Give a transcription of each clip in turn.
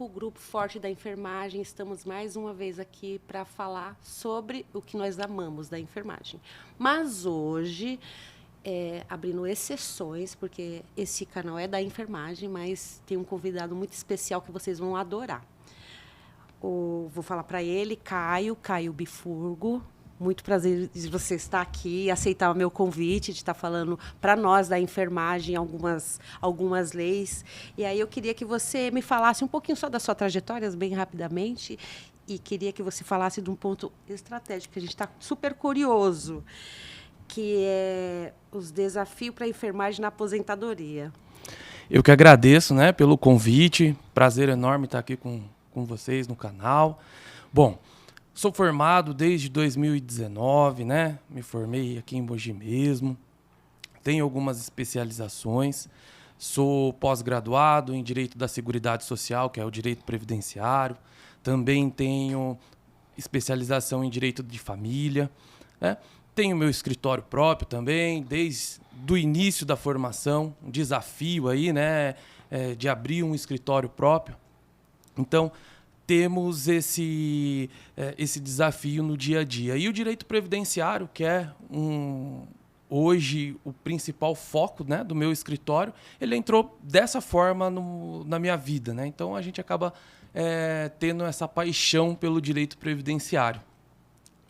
Grupo Forte da Enfermagem. Estamos mais uma vez aqui para falar sobre o que nós amamos da enfermagem. Mas hoje, abrindo exceções, porque esse canal é da enfermagem, mas tem um convidado muito especial que vocês vão adorar. Vou falar para ele, Caio Bifurgo. Muito prazer de você estar aqui e aceitar o meu convite de estar falando para nós da enfermagem algumas leis. E aí eu queria que você me falasse um pouquinho só da sua trajetória, bem rapidamente, e queria que você falasse de um ponto estratégico, que a gente está super curioso, que é os desafios para a enfermagem na aposentadoria. Eu que agradeço, né, pelo convite. Prazer enorme estar aqui com vocês no canal. Bom, sou formado desde 2019, né? Me formei aqui em Mogi mesmo. Tenho algumas especializações. Sou pós-graduado em Direito da Seguridade Social, que é o Direito Previdenciário. Também tenho especialização em Direito de Família, né? Tenho meu escritório próprio também, desde o início da formação. Um desafio aí, né? De abrir um escritório próprio. Então, temos esse desafio no dia a dia. E o direito previdenciário, que é hoje o principal foco, né, do meu escritório, ele entrou dessa forma na minha vida, né? Então, a gente acaba tendo essa paixão pelo direito previdenciário.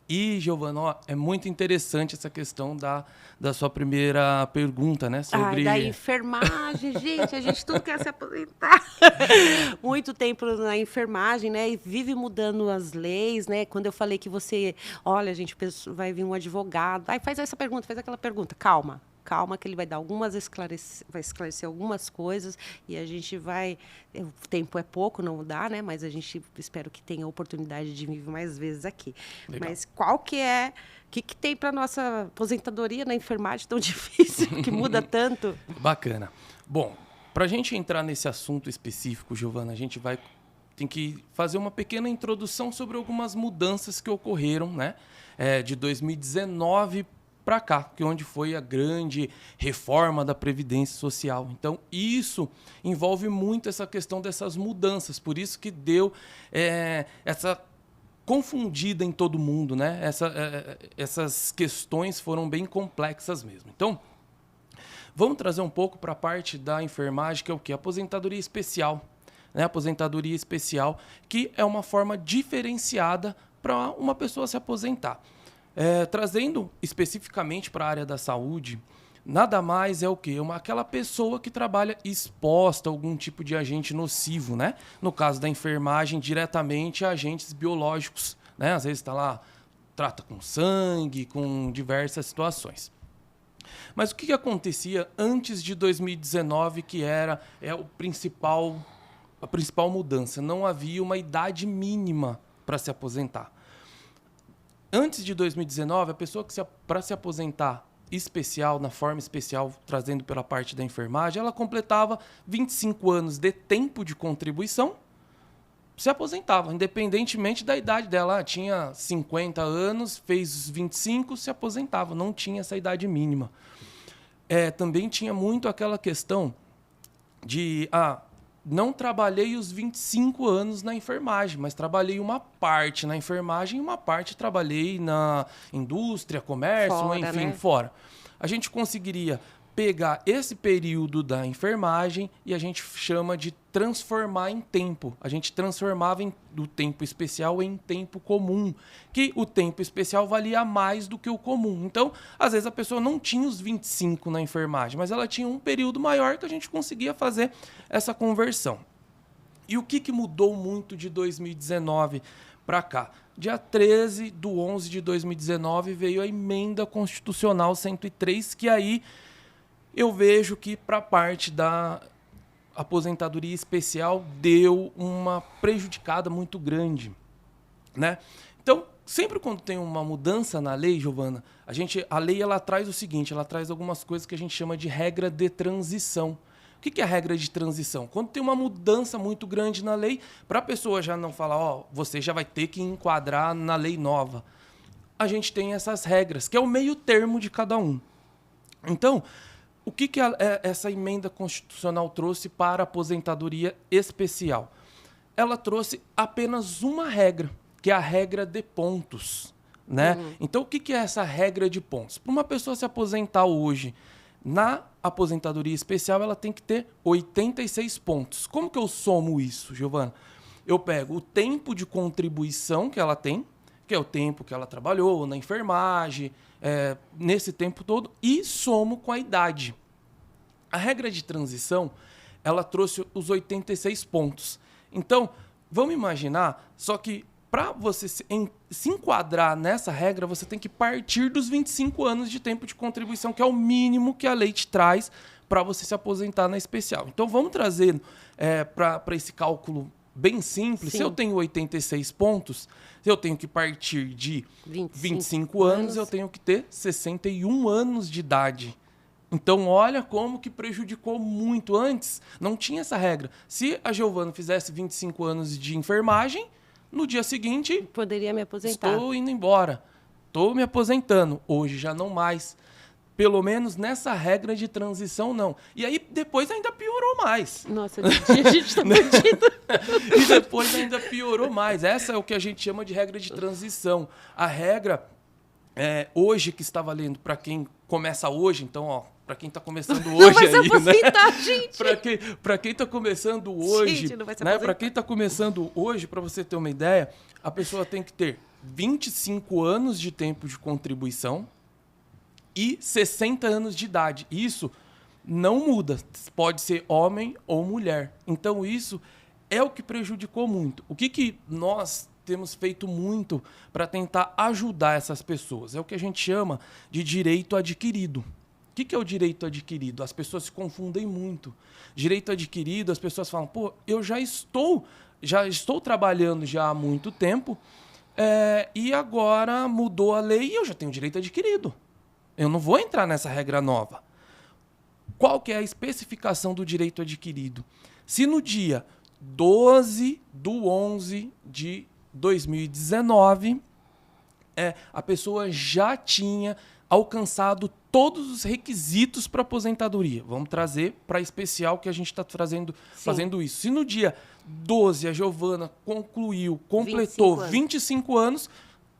E, Giovana, ó, é muito interessante essa questão da sua primeira pergunta, né? Sobre... da enfermagem, gente, a gente tudo quer se aposentar. Muito tempo na enfermagem, né? E vive mudando as leis, né? Quando eu falei que você, olha, gente, vai vir um advogado, faz essa pergunta, faz aquela pergunta, calma, que ele vai dar vai esclarecer algumas coisas e a gente vai... O tempo é pouco, não dá, né? Mas a gente espero que tenha a oportunidade de vir mais vezes aqui. Legal. Mas qual que é... O que tem para a nossa aposentadoria na enfermagem tão difícil, que muda tanto? Bacana. Bom, para a gente entrar nesse assunto específico, Giovana, a gente tem que fazer uma pequena introdução sobre algumas mudanças que ocorreram, né? De 2019 para cá, que é onde foi a grande reforma da Previdência Social. Então, isso envolve muito essa questão dessas mudanças, por isso que deu essa confundida em todo mundo, né? Essas questões foram bem complexas mesmo. Então, vamos trazer um pouco para a parte da enfermagem, que é o quê? Aposentadoria especial. Né? Aposentadoria especial, que é uma forma diferenciada para uma pessoa se aposentar. Trazendo especificamente para a área da saúde, nada mais é o quê? Aquela pessoa que trabalha exposta a algum tipo de agente nocivo, né? No caso da enfermagem, diretamente a agentes biológicos, né? Às vezes está lá, trata com sangue, com diversas situações. Mas o que acontecia antes de 2019, que a principal mudança? Não havia uma idade mínima para se aposentar. Antes de 2019, a pessoa que para se aposentar na forma especial, trazendo pela parte da enfermagem, ela completava 25 anos de tempo de contribuição, se aposentava, independentemente da idade dela. Tinha 50 anos, fez os 25, se aposentava, não tinha essa idade mínima. Também tinha muito aquela questão de... não trabalhei os 25 anos na enfermagem, mas trabalhei uma parte na enfermagem e uma parte trabalhei na indústria, comércio, fora, enfim, né? Fora. A gente conseguiria pegar esse período da enfermagem e a gente chama de transformar em tempo. A gente transformava do tempo especial em tempo comum, que o tempo especial valia mais do que o comum. Então, às vezes a pessoa não tinha os 25 na enfermagem, mas ela tinha um período maior que a gente conseguia fazer essa conversão. E o que mudou muito de 2019 para cá? Dia 13/11 de 2019 veio a Emenda Constitucional 103, que aí eu vejo que para a parte da aposentadoria especial deu uma prejudicada muito grande, né? Então, sempre quando tem uma mudança na lei, Giovana, a lei ela traz o seguinte, ela traz algumas coisas que a gente chama de regra de transição. O que é a regra de transição? Quando tem uma mudança muito grande na lei, para a pessoa já não falar, você já vai ter que enquadrar na lei nova. A gente tem essas regras, que é o meio termo de cada um. Então, o que essa emenda constitucional trouxe para a aposentadoria especial? ela trouxe apenas uma regra, que é a regra de pontos, né? Então, o que é essa regra de pontos? Para uma pessoa se aposentar hoje na aposentadoria especial, ela tem que ter 86 pontos. Como que eu somo isso, Giovana? Eu pego o tempo de contribuição que ela tem, que é o tempo que ela trabalhou na enfermagem, nesse tempo todo, e somo com a idade. A regra de transição, ela trouxe os 86 pontos. Então, vamos imaginar, só que para você se enquadrar nessa regra, você tem que partir dos 25 anos de tempo de contribuição, que é o mínimo que a lei te traz para você se aposentar na especial. Então, vamos trazer para esse cálculo bem simples. Sim. Se eu tenho 86 pontos, eu tenho que partir de 25 anos, eu tenho que ter 61 anos de idade. Então, olha como que prejudicou muito. Antes, não tinha essa regra. Se a Giovana fizesse 25 anos de enfermagem, no dia seguinte, poderia me aposentar. Estou indo embora. Estou me aposentando. Hoje já não mais. Pelo menos nessa regra de transição, não. E aí, depois ainda piorou mais. Nossa, a gente está perdido. E depois ainda piorou mais. Essa é o que a gente chama de regra de transição. A regra, hoje, que está valendo para quem começa hoje, então, ó, para quem está começando hoje, não vai se aposentar, né? gente. Para quem está começando hoje, gente, não vai se né? aposentar. Para quem está começando hoje, para você ter uma ideia, a pessoa tem que ter 25 anos de tempo de contribuição e 60 anos de idade. Isso não muda. Pode ser homem ou mulher. Então, isso é o que prejudicou muito. O que nós temos feito muito para tentar ajudar essas pessoas? É o que a gente chama de direito adquirido. O que é o direito adquirido? As pessoas se confundem muito. Direito adquirido, as pessoas falam, pô, eu já estou trabalhando já há muito tempo e agora mudou a lei e eu já tenho direito adquirido. Eu não vou entrar nessa regra nova. Qual que é a especificação do direito adquirido? Se no dia 12/11/2019, a pessoa já tinha alcançado todos os requisitos para aposentadoria. Vamos trazer para especial que a gente está fazendo isso. Se no dia 12 a Giovana completou 25 anos,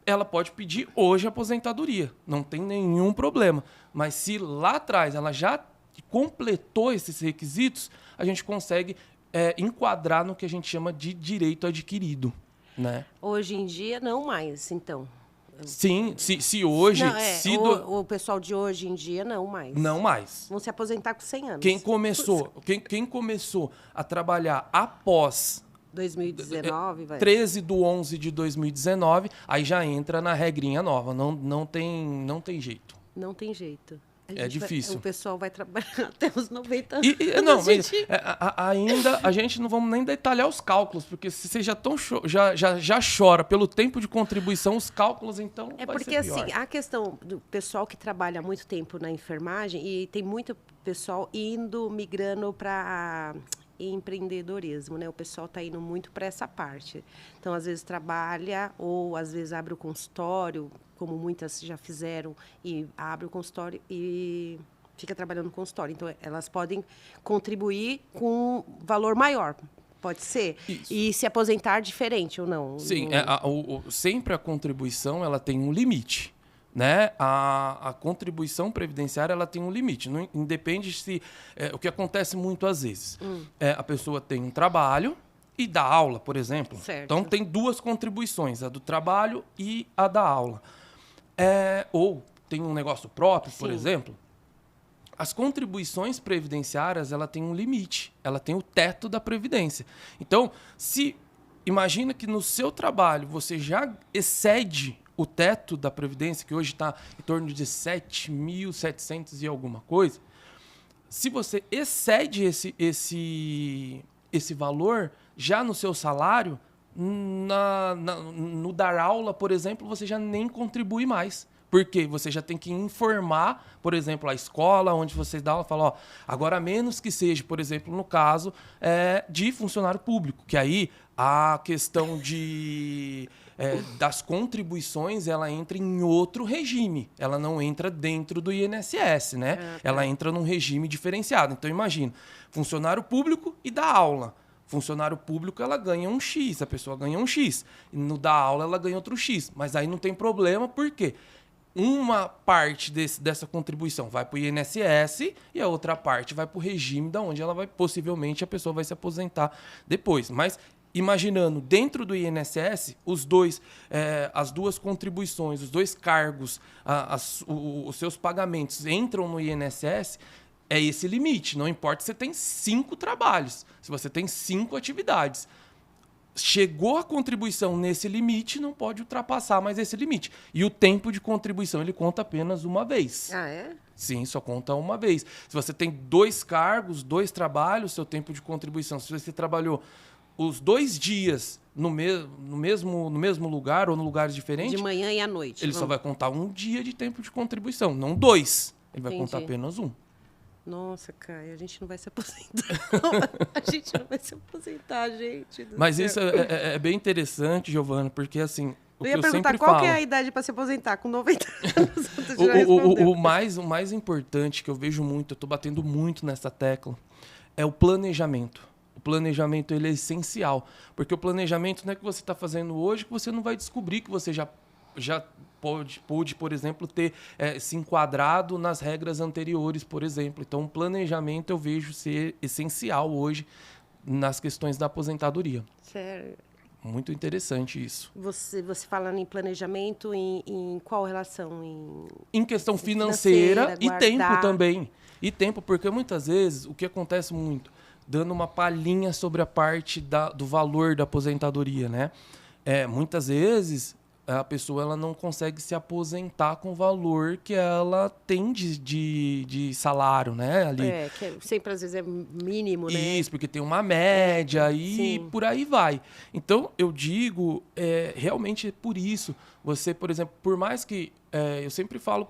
ela pode pedir hoje a aposentadoria. Não tem nenhum problema. Mas se lá atrás ela já completou esses requisitos, a gente consegue enquadrar no que a gente chama de direito adquirido, né? Hoje em dia, não mais, então. Sim, se hoje... O pessoal de hoje em dia, não mais. Não mais. Vão se aposentar com 100 anos. Quem começou a trabalhar após 2019, 13/11/2019, aí já entra na regrinha nova. Não tem jeito. Não tem jeito. É difícil. O pessoal vai trabalhar até os 90 anos. Ainda a gente não vamos nem detalhar os cálculos, porque se você já chora pelo tempo de contribuição, os cálculos, então, vai porque ser pior. assim, a questão do pessoal que trabalha há muito tempo na enfermagem, e tem muito pessoal migrando para empreendedorismo, né? O pessoal está indo muito para essa parte. Então, às vezes trabalha ou às vezes abre o consultório, como muitas já fizeram, e abre o consultório e fica trabalhando no consultório. Então, elas podem contribuir com valor maior, pode ser? Isso. E se aposentar diferente ou não? Sim, sempre a contribuição ela tem um limite. Né? A contribuição previdenciária ela tem um limite. Não independe se... o que acontece muito às vezes. A pessoa tem um trabalho e dá aula, por exemplo. Certo. Então, tem duas contribuições, a do trabalho e a da aula. Ou tem um negócio próprio, por exemplo. As contribuições previdenciárias ela tem um limite. Ela tem o teto da Previdência. Então, imagina que no seu trabalho você já excede o teto da Previdência, que hoje está em torno de 7.700 e alguma coisa. Se você excede esse valor já no seu salário, no dar aula, por exemplo, você já nem contribui mais. Porque você já tem que informar, por exemplo, a escola onde você dá aula, fala, ó, agora menos que seja, por exemplo, no caso de funcionário público, que aí a questão das contribuições, ela entra em outro regime. Ela não entra dentro do INSS, né? Ela entra num regime diferenciado. Então, imagina, funcionário público e dá aula. Funcionário público, ela ganha um X, a pessoa ganha um X. E no da aula, ela ganha outro X. Mas aí não tem problema, por quê? Uma parte dessa contribuição vai para o INSS e a outra parte vai para o regime da onde ela vai, possivelmente, a pessoa vai se aposentar depois. Mas imaginando, dentro do INSS, as duas contribuições, os dois cargos, os seus pagamentos entram no INSS, é esse limite. Não importa se você tem 5 trabalhos, se você tem 5 atividades. Chegou a contribuição nesse limite, não pode ultrapassar mais esse limite. E o tempo de contribuição, ele conta apenas uma vez. Ah, é? Sim, só conta uma vez. Se você tem 2 cargos, 2 trabalhos, seu tempo de contribuição, se você trabalhou os 2 dias no mesmo lugar ou em lugares diferentes... De manhã e à noite. Ele só vai contar 1 dia de tempo de contribuição, não 2. Ele vai Entendi. contar apenas 1. Nossa, Caio, a gente não vai se aposentar. A gente não vai se aposentar, gente. Mas céu. Isso é bem interessante, Giovana, porque assim... Eu ia perguntar qual que é a idade para se aposentar, com 90 anos. O mais importante que eu vejo muito, eu estou batendo muito nessa tecla, é o planejamento. O planejamento ele é essencial, porque o planejamento não é que você está fazendo hoje que você não vai descobrir que você já pôde, por exemplo, ter se enquadrado nas regras anteriores, por exemplo. Então, o planejamento eu vejo ser essencial hoje nas questões da aposentadoria. Sério? Muito interessante isso. Você falando em planejamento, em qual relação? Em questão financeira e tempo também. E tempo, porque muitas vezes o que acontece muito, dando uma palhinha sobre a parte do valor da aposentadoria, né? Muitas vezes a pessoa ela não consegue se aposentar com o valor que ela tem de salário, né? Ali. Que sempre às vezes é mínimo, né? Isso, porque tem uma média e sim. Por aí vai. Então, eu digo, realmente por isso, você, por exemplo, por mais que... eu sempre falo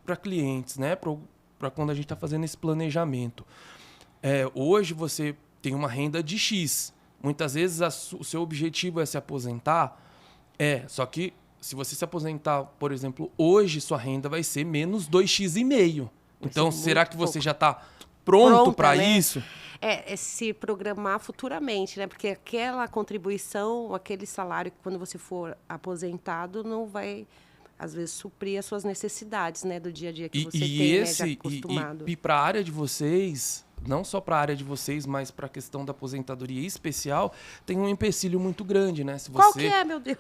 para clientes, né? Para quando a gente está fazendo esse planejamento. Hoje você tem uma renda de X. Muitas vezes o seu objetivo é se aposentar. Só que se você se aposentar, por exemplo, hoje sua renda vai ser menos 2,5x. Então, será que você já está pronto para isso? É se programar futuramente, né? Porque aquela contribuição, aquele salário que quando você for aposentado não vai, às vezes, suprir as suas necessidades, né? Do dia a dia que você tem, já acostumado. E para a área de vocês... Não só para a área de vocês, mas para a questão da aposentadoria especial, tem um empecilho muito grande, né? Qual que é, meu Deus?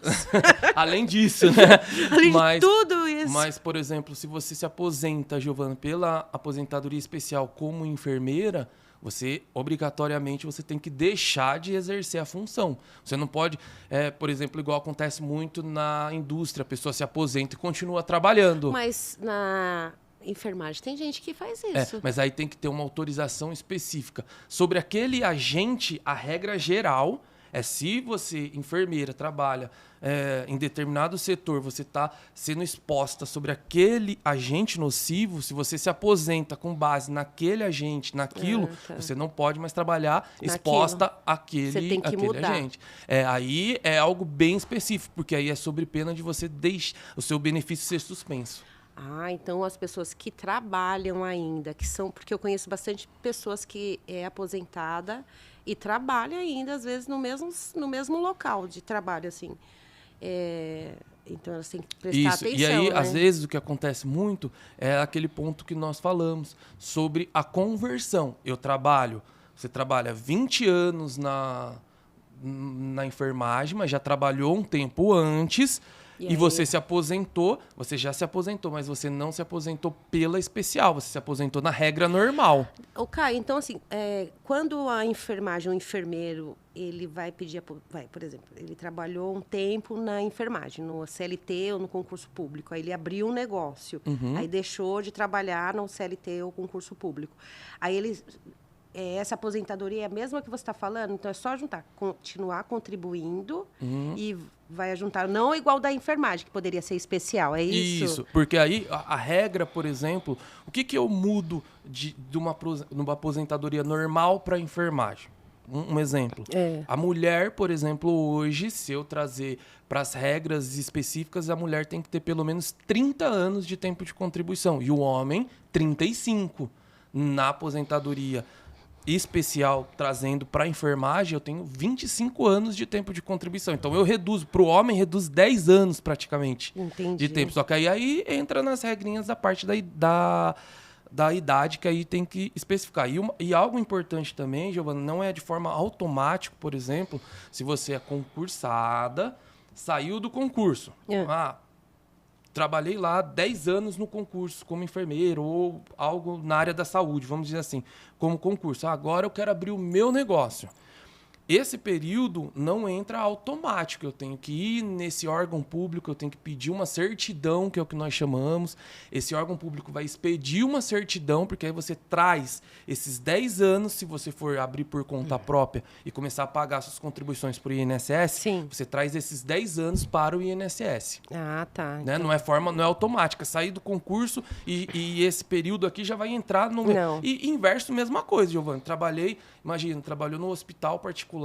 Além disso, né? Além de tudo isso. Mas, por exemplo, se você se aposenta, Giovana, pela aposentadoria especial como enfermeira, você, obrigatoriamente, você tem que deixar de exercer a função. Você não pode, por exemplo, igual acontece muito na indústria, a pessoa se aposenta e continua trabalhando. Mas na... enfermagem, tem gente que faz isso. Mas aí tem que ter uma autorização específica. Sobre aquele agente, a regra geral se você, enfermeira, trabalha em determinado setor, você está sendo exposta sobre aquele agente nocivo, se você se aposenta com base naquele agente, naquilo, você não pode mais trabalhar exposta àquele agente. Aí é algo bem específico, porque aí é sobre pena de você deixar o seu benefício ser suspenso. Então as pessoas que trabalham ainda, porque eu conheço bastante pessoas que é aposentada e trabalha ainda, às vezes, no mesmo local de trabalho, assim. Então elas têm que prestar atenção. E aí, né? às vezes, o que acontece muito é aquele ponto que nós falamos sobre a conversão. Você trabalha 20 anos na enfermagem, mas já trabalhou um tempo antes. E você se aposentou, você já se aposentou, mas você não se aposentou pela especial, você se aposentou na regra normal. Caio, então assim, quando a enfermagem, o enfermeiro, ele vai pedir, por exemplo, ele trabalhou um tempo na enfermagem, no CLT ou no concurso público, aí ele abriu um negócio, aí deixou de trabalhar no CLT ou concurso público. Aí ele... essa aposentadoria é a mesma que você está falando, então é só juntar, continuar contribuindo e vai juntar, não igual da enfermagem, que poderia ser especial, é isso? Isso, porque aí a regra, por exemplo, o que eu mudo de uma aposentadoria normal para enfermagem? Um exemplo. A mulher, por exemplo, hoje, se eu trazer para as regras específicas, a mulher tem que ter pelo menos 30 anos de tempo de contribuição e o homem, 35 na aposentadoria especial trazendo para a enfermagem, eu tenho 25 anos de tempo de contribuição. Então eu reduzo, para o homem, reduzo 10 anos praticamente. Entendi. De tempo. Só que aí entra nas regrinhas da parte da idade que aí tem que especificar. E algo importante também, Giovana, não é de forma automática, por exemplo, se você é concursada, saiu do concurso. Trabalhei lá 10 anos no concurso como enfermeiro ou algo na área da saúde, vamos dizer assim, como concurso. Agora eu quero abrir o meu negócio. Esse período não entra automático. Eu tenho que ir nesse órgão público, eu tenho que pedir uma certidão, que é o que nós chamamos. Esse órgão público vai expedir uma certidão, porque aí você traz esses 10 anos, se você for abrir por conta própria e começar a pagar suas contribuições para o INSS, Sim. você traz esses 10 anos para o INSS. Ah, tá. Né? Então... Não é automática. Sair do concurso e esse período aqui já vai entrar no... Não. E inverso, mesma coisa, Giovana. Trabalhou no hospital particular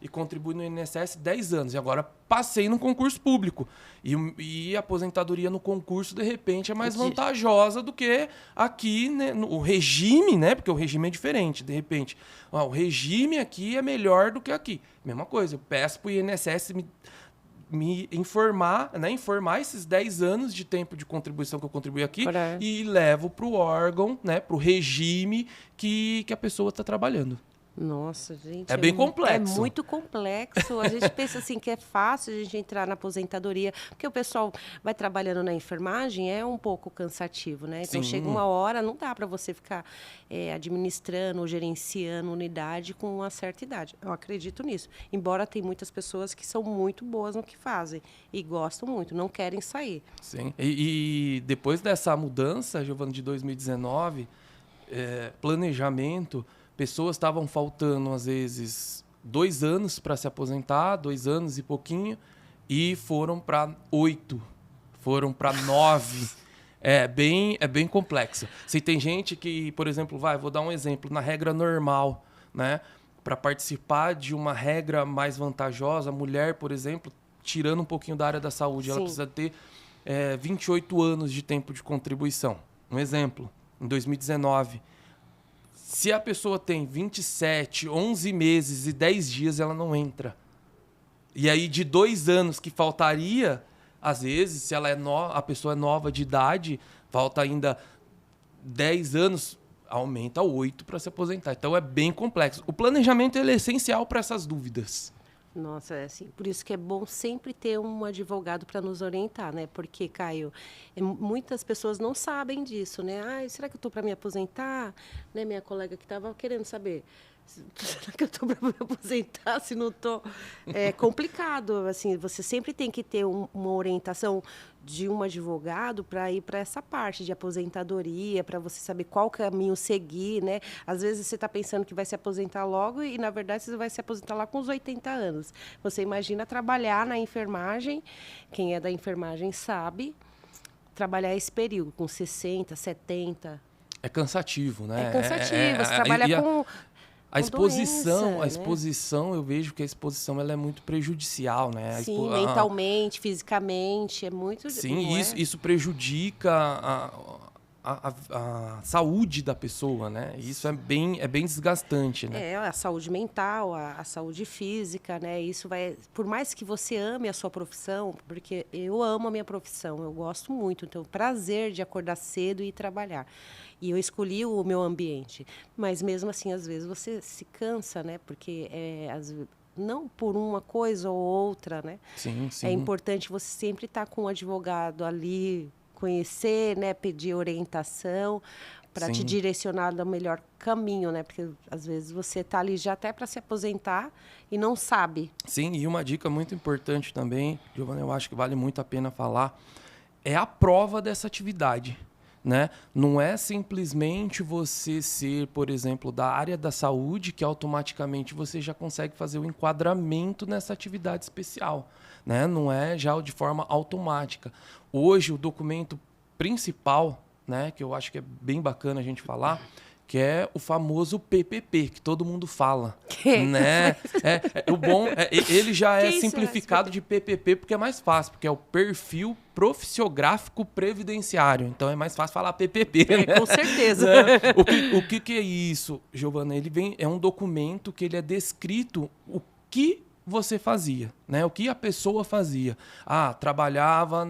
e contribui no INSS 10 anos. E agora passei no concurso público. E a aposentadoria no concurso, de repente, é mais vantajosa do que aqui, né, o regime, né? Porque o regime é diferente, de repente. O regime aqui é melhor do que aqui. Mesma coisa, eu peço para o INSS me informar, né? Informar esses 10 anos de tempo de contribuição que eu contribuí aqui e levo para o órgão, né? Para o regime que a pessoa está trabalhando. Nossa, gente. É bem complexo. É muito complexo. A gente pensa assim que é fácil a gente entrar na aposentadoria, porque o pessoal vai trabalhando na enfermagem, é um pouco cansativo, né? Então chega uma hora, não dá para você ficar administrando ou gerenciando unidade com uma certa idade. Eu acredito nisso. Embora tem muitas pessoas que são muito boas no que fazem e gostam muito, não querem sair. Sim. E depois dessa mudança, Giovana, de 2019, planejamento... Pessoas estavam faltando, às vezes, 2 anos para se aposentar, 2 anos e pouquinho, e foram para 8, foram para 9. É bem complexo. Se tem gente que, por exemplo, vou dar um exemplo, na regra normal, né? Para participar de uma regra mais vantajosa, a mulher, por exemplo, tirando um pouquinho da área da saúde, ela precisa ter 28 anos de tempo de contribuição. Um exemplo, em 2019... Se a pessoa tem 27, 11 meses e 10 dias, ela não entra. E aí, de 2 anos que faltaria, às vezes, se ela a pessoa é nova de idade, falta ainda 10 anos, aumenta 8 para se aposentar. Então, é bem complexo. O planejamento ele é essencial para essas dúvidas. Nossa, é assim, por isso que é bom sempre ter um advogado para nos orientar, né? Porque, Caio, muitas pessoas não sabem disso, né? Será que eu estou para me aposentar? Né? Minha colega que estava querendo saber, será que eu estou para me aposentar se não estou? É complicado, assim, você sempre tem que ter uma orientação de um advogado para ir para essa parte de aposentadoria, para você saber qual caminho seguir, né? Às vezes você está pensando que vai se aposentar logo e, na verdade, você vai se aposentar lá com os 80 anos. Você imagina trabalhar na enfermagem, quem é da enfermagem sabe, trabalhar esse período, com 60, 70. É cansativo, né? É cansativo, você trabalha com... A exposição, doença, a exposição, né? Eu vejo que a exposição ela é muito prejudicial, né? Sim, mentalmente, fisicamente, é muito... Sim, isso prejudica a saúde da pessoa, né? Isso é bem desgastante, né? A saúde mental, a saúde física, né? Isso vai... Por mais que você ame a sua profissão, porque eu amo a minha profissão, eu gosto muito, então, prazer de acordar cedo e ir trabalhar. E eu escolhi o meu ambiente. Mas, mesmo assim, às vezes, você se cansa, né? Porque, não por uma coisa ou outra, né? Sim, sim. É importante você sempre estar com um advogado ali, conhecer, né? Pedir orientação para te direcionar no melhor caminho, né? Porque, às vezes, você está ali já até para se aposentar e não sabe. Sim, e uma dica muito importante também, Giovana, eu acho que vale muito a pena falar, é a prova dessa atividade. Né? Não é simplesmente você ser, por exemplo, da área da saúde que automaticamente você já consegue fazer o enquadramento nessa atividade especial. Né? Não é já de forma automática. Hoje, o documento principal, né, que eu acho que é bem bacana a gente falar, que é o famoso PPP, que todo mundo fala. Né? O bom, ele já é simplificado de PPP porque é mais fácil, porque é o perfil profissiográfico previdenciário. Então é mais fácil falar PPP. Né? Com certeza. O que é isso, Giovana? É um documento que ele é descrito o que você fazia, né? O que a pessoa fazia. Trabalhava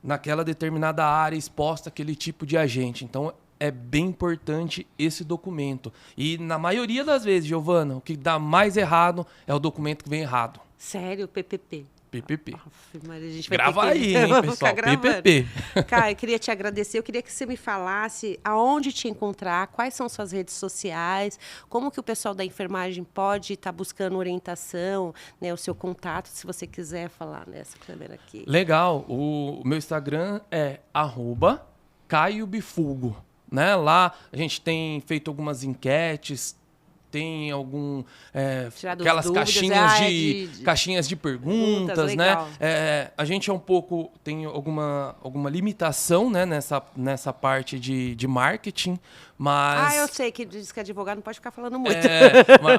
naquela determinada área exposta àquele tipo de agente. Então, é bem importante esse documento. E, na maioria das vezes, Giovana, o que dá mais errado é o documento que vem errado. Sério, PPP. PPP. Maria, a gente vai Grava ter que... aí, hein, pessoal? PPP. Caio, eu queria te agradecer. Eu queria que você me falasse aonde te encontrar, quais são suas redes sociais, como que o pessoal da enfermagem pode estar buscando orientação, né, o seu contato, se você quiser falar nessa câmera aqui. Legal. O meu Instagram é @CaioBifugo. Né? Lá a gente tem feito algumas enquetes, tem aquelas caixinhas de perguntas, né? A gente tem alguma limitação, né, nessa parte de marketing, mas... eu sei que diz que advogado não pode ficar falando muito.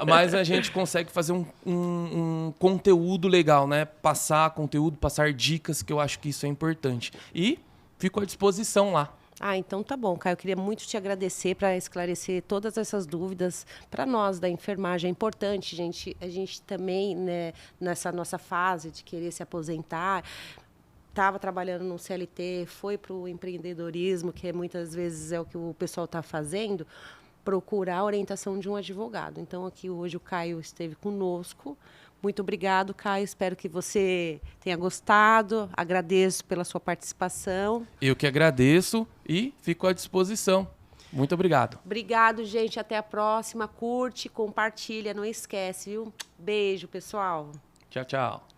Mas a gente consegue fazer um conteúdo legal, né? Passar conteúdo, passar dicas, que eu acho que isso é importante. E fico à disposição lá. Então tá bom, Caio. Eu queria muito te agradecer para esclarecer todas essas dúvidas para nós da enfermagem. É importante, gente, a gente também, né, nessa nossa fase de querer se aposentar, estava trabalhando no CLT, foi para o empreendedorismo, que muitas vezes é o que o pessoal está fazendo, procurar a orientação de um advogado. Então, aqui hoje o Caio esteve conosco. Muito obrigado, Caio. Espero que você tenha gostado. Agradeço pela sua participação. Eu que agradeço e fico à disposição. Muito obrigado. Obrigado, gente. Até a próxima. Curte, compartilha, não esquece, viu? Beijo, pessoal. Tchau, tchau.